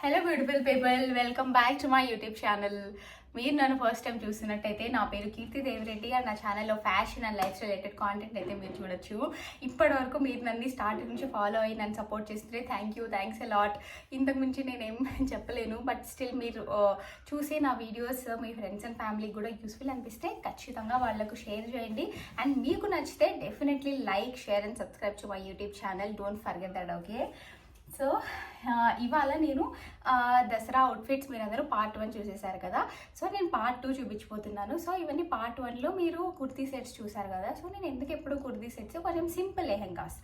Hello beautiful people, welcome back to my YouTube channel. మీరు నన్ను first time చూస్తున్నట్టయితే నా పేరు కీర్తి దేవిరెడ్డి అండ్ నా ఛానల్లో fashion and life style related content అయితే మీరు చూడొచ్చు. ఇప్పటి వరకు మీరు నన్ను స్టార్టింగ్ నుంచి ఫాలో అయ్యి నన్ను సపోర్ట్ చేస్తుంటే థ్యాంక్స్ ఎ లాట్. ఇంతకు మించి నేనేం చెప్పలేను, బట్ స్టిల్ మీరు చూసే నా వీడియోస్ మీ ఫ్రెండ్స్ అండ్ ఫ్యామిలీకి కూడా యూస్ఫుల్ అనిపిస్తే ఖచ్చితంగా వాళ్ళకు షేర్ చేయండి. అండ్ మీకు నచ్చితే definitely like, share and subscribe to my YouTube channel. Don't forget that, okay? So ఇవాళ నేను దసరా అవుట్ఫిట్స్ మీరు అందరూ పార్ట్ 1 చూసేశారు కదా. సో నేను పార్ట్ 2 చూపించిపోతున్నాను. సో ఇవన్నీ పార్ట్ 1లో మీరు కుర్తీ సెట్స్ చూసారు కదా. సో నేను ఎందుకు ఎప్పుడు కుర్తీ సెట్స్, కొంచెం సింపుల్ లెహెంగాస్.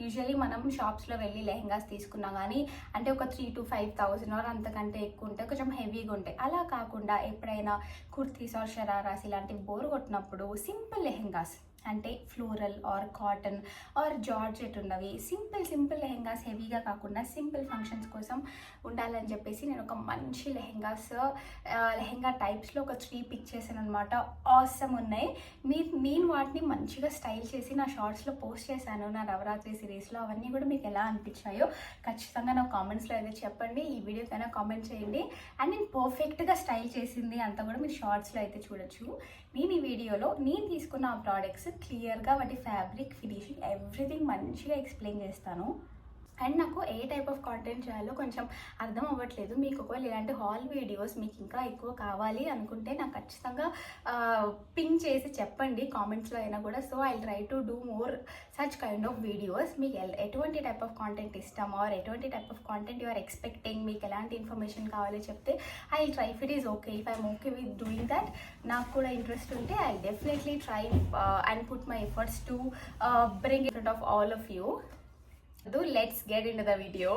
యూజువల్లీ మనం షాప్స్లో వెళ్ళి లెహెంగాస్ తీసుకున్నా కానీ అంటే ఒక 3,000 to 5,000 ఆర్ అంతకంటే ఎక్కువ ఉంటాయి, కొంచెం హెవీగా ఉంటాయి. అలా కాకుండా ఎప్పుడైనా కుర్తీస్ ఆర్ షరారాస్ ఇలాంటివి బోర్ కొట్టినప్పుడు సింపుల్ లెహెంగాస్ అంటే floral or cotton or georgette ఉన్నవి సింపుల్ లెహెంగాస్, హెవీగా కాకుండా సింపుల్ ఫంక్షన్స్ కోసం ఉండాలని చెప్పేసి నేను ఒక మంచి లెహెంగా టైప్స్లో ఒక 3 పిక్ చేశాను అనమాట. ఆసమ్ ఉన్నాయి. నేను వాటిని మంచిగా స్టైల్ చేసి నా షార్ట్స్లో పోస్ట్ చేశాను నా నవరాత్రి సిరీస్లో. అవన్నీ కూడా మీకు ఎలా అనిపించాయో ఖచ్చితంగా నా కామెంట్స్లో అయితే చెప్పండి. ఈ వీడియోకైనా కామెంట్ చేయండి. అండ్ నేను పర్ఫెక్ట్గా స్టైల్ చేసింది అంతా కూడా మీరు షార్ట్స్లో అయితే చూడొచ్చు. నేను ఈ వీడియోలో నేను తీసుకున్న ఆ ప్రోడక్ట్స్ క్లియర్గా వాటి ఫ్యాబ్రిక్, ఫినిషింగ్, ఎవ్రీథింగ్ మంచిగా ఎక్స్ప్లెయిన్ చేస్తాను. అండ్ నాకు ఏ టైప్ ఆఫ్ కాంటెంట్ చేయాలో కొంచెం అర్థం అవ్వట్లేదు. మీకు ఒకవేళ ఇలాంటి హాల్ వీడియోస్ మీకు ఇంకా ఎక్కువ కావాలి అనుకుంటే నాకు ఖచ్చితంగా పింక్ చేసి చెప్పండి కామెంట్స్లో అయినా కూడా. So I try to do more such kind of videos. మీకు ఎటువంటి టైప్ ఆఫ్ కాంటెంట్ ఇష్టం ఆర్ ఎటువంటి type of content you are expecting, మీకు ఎలాంటి ఇన్ఫర్మేషన్ కావాలో చెప్తే I try. If it is okay, if I'm okay with doing that, నాకు కూడా ఇంట్రెస్ట్ ఉంటే I definitely try and put my efforts to bring in front of all of you. Let's get into the video.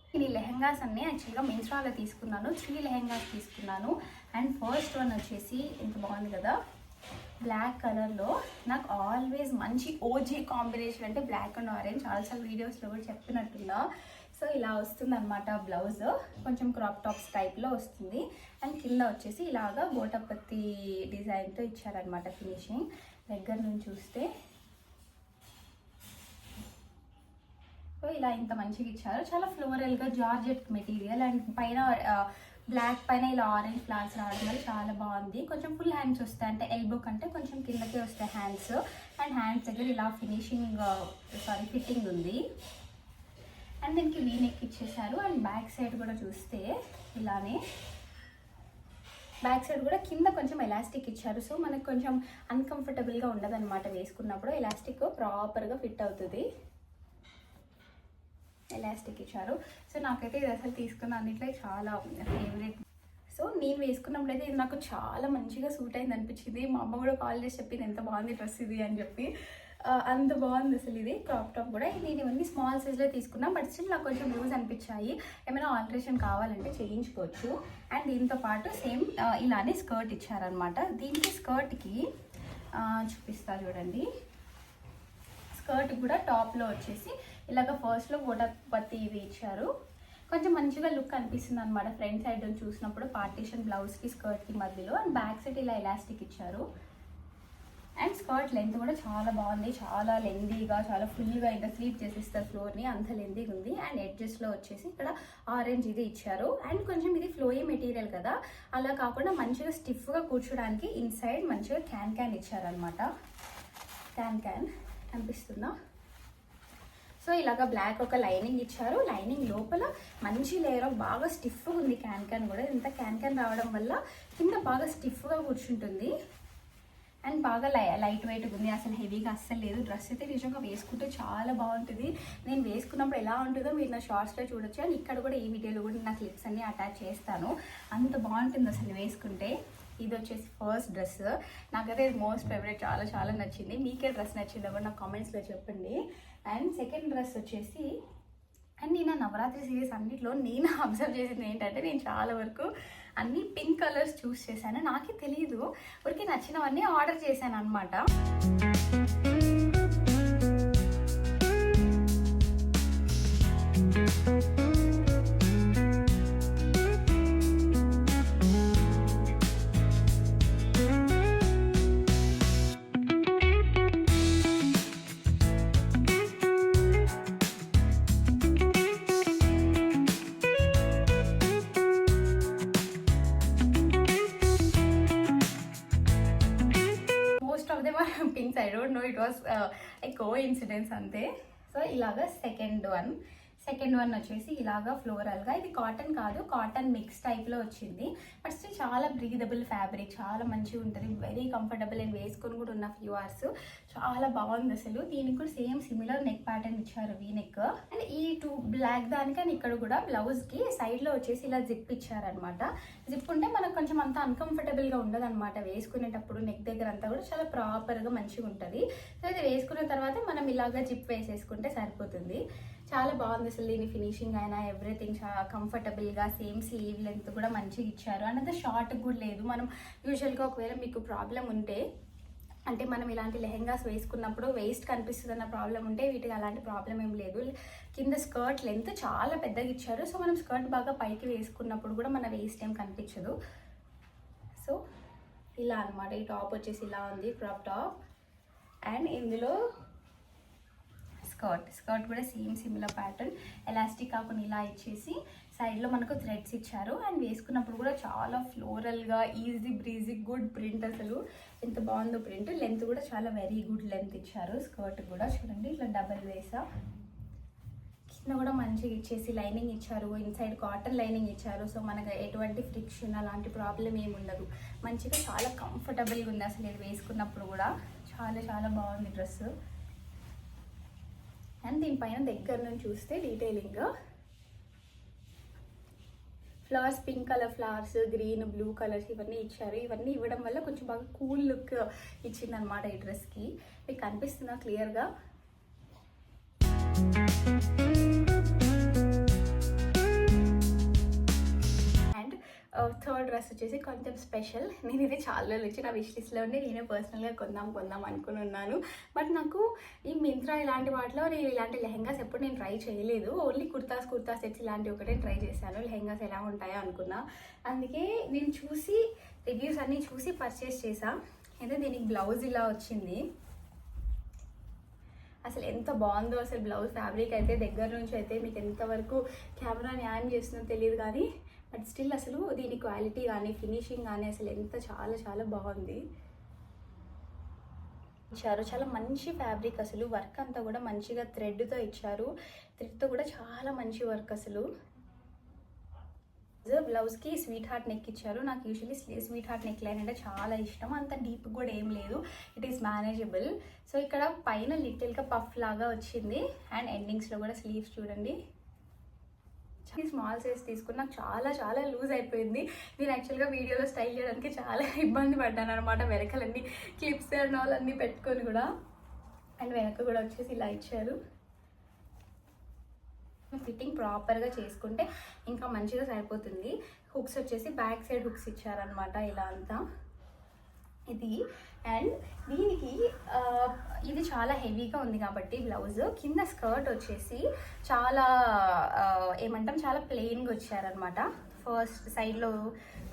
నేను ఈ లెహెంగాస్ అన్నీ యాక్చువల్గా మింత్రాలో తీసుకున్నాను. 3 లెహెంగాస్ తీసుకున్నాను. And first one వచ్చేసి ఎంత బాగుంది కదా, బ్లాక్ కలర్లో. నాకు ఆల్వేస్ మంచి ఓజీ కాంబినేషన్ అంటే బ్లాక్ అండ్ ఆరెంజ్. చాలాసార్లు వీడియోస్లో కూడా చెప్పినట్టున్నా. సో ఇలా వస్తుంది అనమాట బ్లౌజ్, కొంచెం క్రాప్ టాప్స్ టైప్లో వస్తుంది. అండ్ కింద వచ్చేసి ఇలాగా గోటపత్తి డిజైన్తో ఇచ్చారనమాట ఫినిషింగ్. దగ్గర నుంచి చూస్తే ఇలా ఇంత మంచిగా ఇచ్చారు. చాలా ఫ్లోరల్గా జార్జెట్ మెటీరియల్ అండ్ పైన బ్లాక్ పైన ఇలా ఆరెంజ్ ఫ్లవర్స్ రావడం వల్ల చాలా బాగుంది. కొంచెం ఫుల్ హ్యాండ్స్ వస్తాయి, అంటే ఎల్బో కంటే కొంచెం కిందకే వస్తాయి హ్యాండ్స్. అండ్ హ్యాండ్స్ దగ్గర ఇలా ఫిట్టింగ్ ఉంది. అండ్ దీనికి వీ నెక్ ఇచ్చేసారు. అండ్ బ్యాక్ సైడ్ కూడా చూస్తే ఇలానే బ్యాక్ సైడ్ కూడా కింద కొంచెం ఎలాస్టిక్ ఇచ్చారు. సో మనకు కొంచెం అన్కంఫర్టబుల్గా ఉండదు అనమాట వేసుకున్నప్పుడు. ఎలాస్టిక్ ప్రాపర్గా ఫిట్ అవుతుంది. ఎలాస్టిక్ ఇచ్చారు. సో నాకైతే ఇది అసలు తీసుకున్న అన్నిట్లో చాలా ఫేవరెట్. సో నేను వేసుకున్నప్పుడు అయితే ఇది నాకు చాలా మంచిగా సూట్ అయింది అనిపించింది. మా అమ్మ కూడా కాల్ చేసి చెప్పింది ఎంత బాగుంది డ్రెస్ ఇది అని చెప్పి. అంత బాగుంది అసలు. ఇది క్రాప్ టాప్ కూడా నేను ఇవన్నీ స్మాల్ సైజ్లో తీసుకున్నా, బట్ స్టిల్ నాకు కొంచెం లూజ్ అనిపించాయి. ఏమైనా ఆల్టరేషన్ కావాలంటే చేయించుకోవచ్చు. అండ్ దీంతో పాటు సేమ్ ఇలానే స్కర్ట్ ఇచ్చారనమాట. దీనికి స్కర్ట్కి చూపిస్తా చూడండి. స్కర్ట్ కూడా టాప్లో వచ్చేసి ఇలాగ ఫస్ట్లో గోటపత్తి ఇవి ఇచ్చారు. కొంచెం మంచిగా లుక్ అనిపిస్తుంది అనమాట ఫ్రంట్ సైడ్ చూసినప్పుడు. పార్టీషన్ బ్లౌజ్కి స్కర్ట్కి మధ్యలో. అండ్ బ్యాక్ సైడ్ ఇలా ఎలాస్టిక్ ఇచ్చారు. అండ్ స్కర్ట్ లెంత్ కూడా చాలా బాగుంది, చాలా లెందీగా, చాలా ఫుల్గా ఇంకా స్లీప్ చేసిస్తారు ఫ్లోర్ని, అంత లెందీగా ఉంది. అండ్ ఎడ్జెస్లో వచ్చేసి ఇక్కడ ఆరెంజ్ ఇది ఇచ్చారు. అండ్ కొంచెం ఇది ఫ్లోయీ మెటీరియల్ కదా, అలా కాకుండా మంచిగా స్టిఫ్గా కూర్చోడానికి ఇన్సైడ్ మంచిగా క్యాన్ ఇచ్చారనమాట. క్యాన్ కనిపిస్తుందా? సో ఇలాగ బ్లాక్ ఒక లైనింగ్ ఇచ్చారు. లైనింగ్ లోపల మంచి లేయర్ ఆఫ్ బాగా స్టిఫ్గా ఉంది క్యాన్ కూడా. ఇంత క్యాన్ రావడం వల్ల కింద బాగా స్టిఫ్గా కూర్చుంటుంది. అండ్ బాగా లైట్ వెయిట్గా ఉంది, అసలు హెవీగా అస్సలు లేదు. డ్రెస్ అయితే నిజంగా వేసుకుంటే చాలా బాగుంటుంది. నేను వేసుకున్నప్పుడు ఎలా ఉంటుందో మీరు నా షార్ట్స్లో చూడొచ్చు. అండ్ ఇక్కడ కూడా ఈ వీడియోలో కూడా నా క్లిప్స్ అన్నీ అటాచ్ చేస్తాను. అంత బాగుంటుంది అసలు వేసుకుంటే. ఇది వచ్చేసి ఫస్ట్ డ్రెస్. నాకైతే ఇది మోస్ట్ ఫేవరెట్, చాలా నచ్చింది. మీకే డ్రెస్ నచ్చిందో కూడా నాకు కామెంట్స్లో చెప్పండి. అండ్ సెకండ్ డ్రెస్ వచ్చేసి, అండ్ నేను నవరాత్రి సిరీస్ అన్నింటిలో నేను అబ్జర్వ్ చేసింది ఏంటంటే, నేను చాలా వరకు అన్ని పింక్ కలర్స్ చూస్ చేశాను. నాకే తెలియదు, ఊరికి నచ్చినవన్నీ ఆర్డర్ చేశాను అనమాట. I don't know, it was a co incidence అంతే. సో ఇలాగా సెకండ్ వన్ వచ్చేసి ఇలాగా ఫ్లోరల్గా, ఇది కాటన్ కాదు, కాటన్ మిక్స్ టైప్లో వచ్చింది. బట్ స్టిల్ చాలా బ్రీదబుల్ ఫ్యాబ్రిక్, చాలా మంచిగా ఉంటుంది, వెరీ కంఫర్టబుల్ అండ్ వేసుకొని కూడా ఉన్న ఫ్యూ అవర్స్. చాలా బాగుంది అసలు. దీనికి కూడా సేమ్ సిమిలర్ నెక్ ప్యాటర్న్ ఇచ్చారు, వీ నెక్. అండ్ ఈ టూ బ్లాక్ దానికి అండ్ ఇక్కడ కూడా బ్లౌజ్కి సైడ్లో వచ్చేసి ఇలా జిప్ ఇచ్చారనమాట. జిప్ ఉంటే మనకు కొంచెం అంత అన్కంఫర్టబుల్గా ఉండదు అనమాట వేసుకునేటప్పుడు. నెక్ దగ్గర అంతా కూడా చాలా ప్రాపర్గా మంచిగా ఉంటుంది. సో ఇది వేసుకున్న తర్వాత మనం ఇలాగా జిప్ వేసేసుకుంటే సరిపోతుంది. చాలా బాగుంది అసలు. దీని ఫినిషింగ్ అయినా ఎవ్రీథింగ్ చాలా కంఫర్టబుల్గా, సేమ్ స్లీవ్ లెంత్ కూడా మంచిగా ఇచ్చారు. అండ్ అంత షార్ట్ కూడా లేదు. మనం యూజువల్గా ఒకవేళ మీకు ప్రాబ్లం ఉంటే, అంటే మనం ఇలాంటి లెహెంగాస్ వేసుకున్నప్పుడు వేస్ట్ కనిపిస్తుంది అన్న ప్రాబ్లం ఉంటే, వీటికి అలాంటి ప్రాబ్లం ఏం లేదు. కింద స్కర్ట్ లెంత్ చాలా పెద్దగా ఇచ్చారు. సో మనం స్కర్ట్ బాగా పైకి వేసుకున్నప్పుడు కూడా మన వేస్ట్ ఏం కనిపించదు. సో ఇలా అనమాట. ఈ టాప్ వచ్చేసి ఇలా ఉంది, క్రాప్ టాప్. అండ్ ఇందులో స్కర్ట్ కూడా సేమ్ సిమిలర్ ప్యాటర్న్, ఎలాస్టిక్ కాకుండా ఇలా ఇచ్చేసి సైడ్లో మనకు థ్రెడ్స్ ఇచ్చారు. అండ్ వేసుకున్నప్పుడు కూడా చాలా ఫ్లోరల్గా, ఈజీ బ్రీజీ, గుడ్ ప్రింట్. అసలు ఎంత బాగుందో ప్రింట్. లెంత్ కూడా చాలా వెరీ గుడ్ లెంత్ ఇచ్చారు. స్కర్ట్ కూడా చూడండి ఇట్లా డబల్ వేసా, కింద కూడా మంచిగా ఇచ్చేసి లైనింగ్ ఇచ్చారు. ఇన్సైడ్ కాటన్ లైనింగ్ ఇచ్చారు. సో మనకు ఎటువంటి ఫ్రిక్షన్ అలాంటి ప్రాబ్లం ఏమి ఉండదు. మంచిగా చాలా కంఫర్టబుల్గా ఉంది అసలు ఇది వేసుకున్నప్పుడు కూడా. చాలా చాలా బాగుంది డ్రెస్. అండ్ దీనిపైన దగ్గర నుంచి చూస్తే detailing flowers, pink colour flowers, green, blue colours ఇవన్నీ ఇచ్చారు. ఇవన్నీ ఇవ్వడం వల్ల కొంచెం బాగా కూల్ లుక్ ఇచ్చిందనమాట ఈ డ్రెస్కి. మీకు కనిపిస్తుందా క్లియర్గా? థర్డ్ డ్రెస్ వచ్చేసి కొంచెం స్పెషల్. నేను ఇది చాలా రోజులు వచ్చి నా విష్ లిస్ట్లో ఉండి నేనే పర్సనల్గా కొందాం అనుకుని ఉన్నాను. బట్ నాకు ఈ మింత్రా ఇలాంటి వాటిలో నేను ఇలాంటి లెహెంగాస్ ఎప్పుడు నేను ట్రై చేయలేదు. ఓన్లీ కుర్తా సెట్స్ ఇలాంటివి ఒకటే ట్రై చేశాను. లెహెంగాస్ ఎలా ఉంటాయో అనుకున్నా. అందుకే నేను చూసి రివ్యూస్ అన్నీ చూసి పర్చేస్ చేసా. అయితే దీనికి బ్లౌజ్ ఇలా వచ్చింది. అసలు ఎంత బాగుందో అసలు బ్లౌజ్ ఫ్యాబ్రిక్ అయితే. దగ్గర నుంచి అయితే మీకు ఎంతవరకు కెమెరా న్యాయం చేస్తుందో తెలియదు కానీ, బట్ స్టిల్ అసలు దీని క్వాలిటీ కానీ ఫినిషింగ్ కానీ అసలు ఎంత చాలా చాలా బాగుంది ఇచ్చారు. చాలా మంచి ఫ్యాబ్రిక్ అసలు. వర్క్ అంతా కూడా మంచిగా థ్రెడ్తో ఇచ్చారు. థ్రెడ్తో కూడా చాలా మంచి వర్క్ అసలు. బ్లౌజ్కి స్వీట్ హార్ట్ నెక్ ఇచ్చారు. నాకు usually sweet heart neck line అంటే చాలా ఇష్టం. అంత డీప్ కూడా ఏం లేదు, ఇట్ ఈస్ మేనేజబుల్. సో ఇక్కడ పైన లిటిల్గా పఫ్ లాగా వచ్చింది. అండ్ ఎండింగ్స్లో కూడా స్లీవ్స్ చూడండి. స్మాల్ సైజ్ తీసుకుని నాకు చాలా చాలా లూజ్ అయిపోయింది. నేను యాక్చువల్గా వీడియోలో స్టైల్ చేయడానికి చాలా ఇబ్బంది పడ్డాను అనమాట. వెనకలన్నీ క్లిప్స్ అండ్ ఆల్ అన్నీ పెట్టుకొని కూడా. అండ్ వెనక కూడా వచ్చేసి ఇలా ఇచ్చారు. ఫిట్టింగ్ ప్రాపర్గా చేసుకుంటే ఇంకా మంచిగా సరిపోతుంది. హుక్స్ వచ్చేసి బ్యాక్ సైడ్ హుక్స్ ఇచ్చారనమాట ఇలా అంతా ఇది. అండ్ దీనికి ఇది చాలా హెవీగా ఉంది కాబట్టి బ్లౌజ్ కింద స్కర్ట్ వచ్చేసి చాలా ఏమంటాం చాలా ప్లెయిన్గా వచ్చారనమాట. ఫస్ట్ సైడ్లో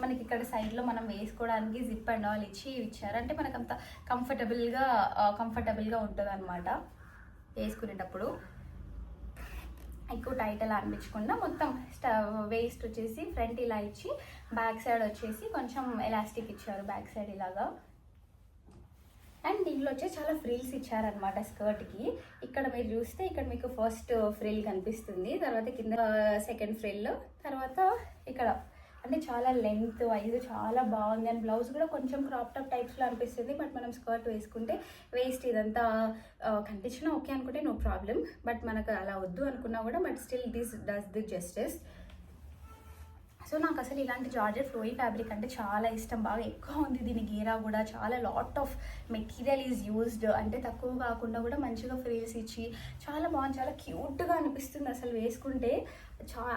మనకి ఇక్కడ సైడ్లో మనం వేసుకోవడానికి జిప్ అండ్ ఆల్ ఇచ్చారు. అంటే మనకు అంత కంఫర్టబుల్గా ఉంటుంది అనమాట వేసుకునేటప్పుడు. ఎక్కువ టైట్ అలా అనిపించకుండా మొత్తం వేస్ట్ వచ్చేసి ఫ్రంట్ ఇలా ఇచ్చి బ్యాక్ సైడ్ వచ్చేసి కొంచెం ఎలాస్టిక్ ఇచ్చారు బ్యాక్ సైడ్ ఇలాగా. అండ్ దీంట్లో వచ్చేసి చాలా ఫ్రిల్స్ ఇచ్చారనమాట స్కర్ట్కి. ఇక్కడ మీరు చూస్తే ఇక్కడ మీకు ఫస్ట్ ఫ్రిల్ కనిపిస్తుంది, తర్వాత కింద సెకండ్ ఫ్రిల్, తర్వాత ఇక్కడ అంటే చాలా లెంత్ వైజ్ చాలా బాగుంది. అండ్ బ్లౌజ్ కూడా కొంచెం క్రాప్ టాప్ టైప్స్లో అనిపిస్తుంది. బట్ మనం స్కర్ట్ వేసుకుంటే వేస్ట్ ఇదంతా కనిపించినా ఓకే అనుకుంటే నో ప్రాబ్లం. బట్ మనకు అలా వద్దు అనుకున్నా కూడా but still this does the justice. So నాకు అసలు ఇలాంటి జార్జెట్ ఫ్లోయీ ఫ్యాబ్రిక్ అంటే చాలా ఇష్టం. బాగా ఎక్కువ ఉంది దీని గేరా కూడా. చాలా lot of material is used. అంటే తక్కువ కాకుండా కూడా మంచిగా ఫ్రిల్స్ ఇచ్చి చాలా బాగుంది. చాలా క్యూట్గా అనిపిస్తుంది అసలు వేసుకుంటే.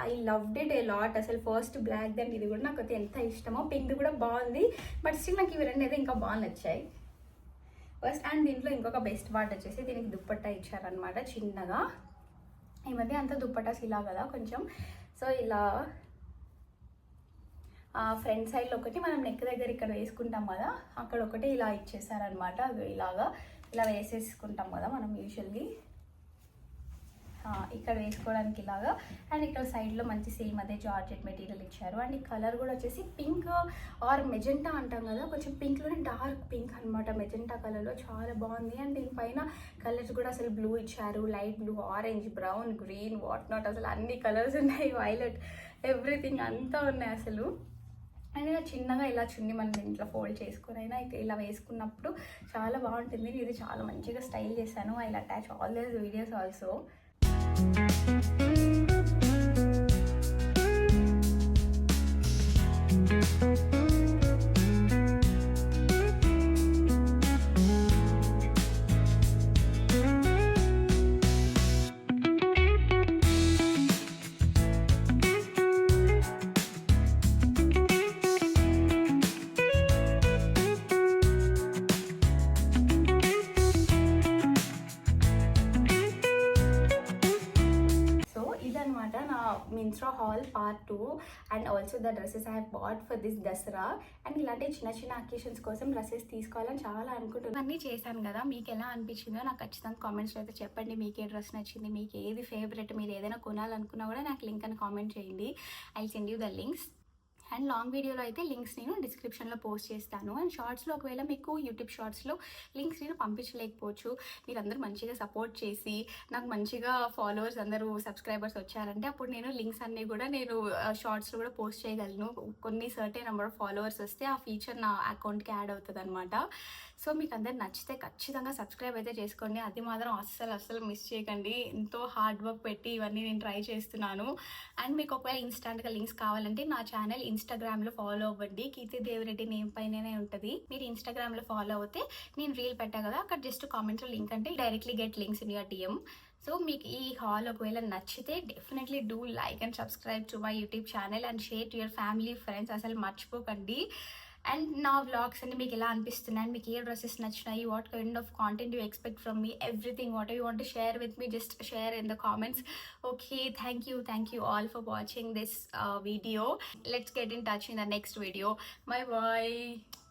I loved it a lot అసలు. ఫస్ట్ బ్లాక్ దాన్ని ఇది కూడా నాకు ఎంత ఇష్టమో. పింక్ కూడా బాగుంది బట్ స్టిల్ నాకు ఇవి రెండు అయితే ఇంకా బాగా నచ్చాయి ఫస్ట్. అండ్ దీంట్లో ఇంకొక బెస్ట్ పార్ట్ వచ్చేసి దీనికి దుప్పట్టా ఇచ్చారనమాట చిన్నగా. ఈ మధ్య అంతా దుప్పట్టాస్ ఇలా కదా కొంచెం. సో ఇలా ఫ్రంట్ సైడ్లో ఒకటి మనం నెక్ దగ్గర ఇక్కడ వేసుకుంటాం కదా, అక్కడ ఒకటి ఇలా ఇచ్చేసారనమాట. ఇలాగా ఇలా వేసేసుకుంటాం కదా మనం యూజువల్లీ. ఇక్కడ వేసుకోవడానికి ఇలాగా. అండ్ ఇక్కడ సైడ్లో మంచి సేమ్ అదే జార్జెట్ మెటీరియల్ ఇచ్చారు. అండ్ ఈ కలర్ కూడా వచ్చేసి పింక్ ఆర్ మెజెంటా అంటాం కదా, కొంచెం పింక్లోనే డార్క్ పింక్ అనమాట, మెజెంటా కలర్లో చాలా బాగుంది. అండ్ దీనిపైన కలర్స్ కూడా అసలు బ్లూ ఇచ్చారు, light blue, orange, brown, green, what not, అసలు అన్ని కలర్స్ ఉన్నాయి, వైలెట్, ఎవ్రీథింగ్ అంతా ఉన్నాయి అసలు. అండ్ ఇలా చిన్నగా ఇలా చున్ని మనం ఇంట్లో ఫోల్డ్ చేసుకుని అయినా ఇలా వేసుకున్నప్పుడు చాలా బాగుంటుంది. ఇది చాలా మంచిగా స్టైల్ చేశాను. I will attach all these videos also. Myntra haul part 2 and also the dresses I have bought for this Dasara. And ఇలాంటి చిన్న చిన్న అకేషన్స్ కోసం డ్రెస్సెస్ తీసుకోవాలని చాలా అనుకుంటున్నాను. అన్నీ చేశాను కదా, మీకు ఎలా అనిపించిందో నాకు ఖచ్చితంగా కామెంట్స్లో అయితే చెప్పండి. మీకు ఏ డ్రెస్ నచ్చింది, మీకు ఏది ఫేవరెట్, మీరు ఏదైనా కొనాలనుకున్నా కూడా నాకు లింక్ అని కామెంట్ చేయండి. I will send you the links. And long వీడియోలో అయితే లింక్స్ నేను డిస్క్రిప్షన్లో పోస్ట్ చేస్తాను. అండ్ షార్ట్స్లో ఒకవేళ మీకు యూట్యూబ్ షార్ట్స్లో లింక్స్ నేను పంపించలేకపోవచ్చు, మీరు అందరూ మంచిగా సపోర్ట్ చేసి నాకు మంచిగా ఫాలోవర్స్ అందరూ సబ్స్క్రైబర్స్ వచ్చారంటే అప్పుడు నేను లింక్స్ అన్నీ కూడా నేను షార్ట్స్లో కూడా పోస్ట్ చేయగలను. కొన్ని సర్టెన్ నెంబర్ ఆఫ్ ఫాలోవర్స్ వస్తే ఆ ఫీచర్ నా అకౌంట్కి యాడ్ అవుతుంది అనమాట. సో మీకు అందరు నచ్చితే ఖచ్చితంగా సబ్స్క్రైబ్ అయితే చేసుకోండి, అది మాత్రం అస్సలు మిస్ చేయకండి. ఎంతో హార్డ్ వర్క్ పెట్టి ఇవన్నీ నేను ట్రై చేస్తున్నాను. అండ్ మీకు ఒకవేళ ఇన్స్టాంట్గా లింక్స్ కావాలంటే నా ఛానల్ ఇన్స్టాగ్రామ్లో ఫాలో అవ్వండి, కీర్తి దేవిరెడ్డి నేమ్ పైననే ఉంటుంది. మీరు ఇన్స్టాగ్రామ్లో ఫాలో అవుతే నేను రీల్ పెట్టా కదా, అక్కడ జస్ట్ కామెంట్స్లో లింక్ అంటే directly get links in your DM. So మీకు ఈ హాల్ ఒకవేళ నచ్చితే definitely do like and subscribe to my YouTube channel and share to your family friends, అసలు మర్చిపోకండి. అండ్ నా వ్లాగ్స్ అన్ని మీకు ఎలా అనిపిస్తున్నాయి, మీకు ఏ డ్రెస్సెస్ నచ్చినాయి, what kind of content you expect from me, everything what you want to share with me, just share in the comments. Okay, thank you all for watching this video. Let's get in touch in the next video. Bye bye.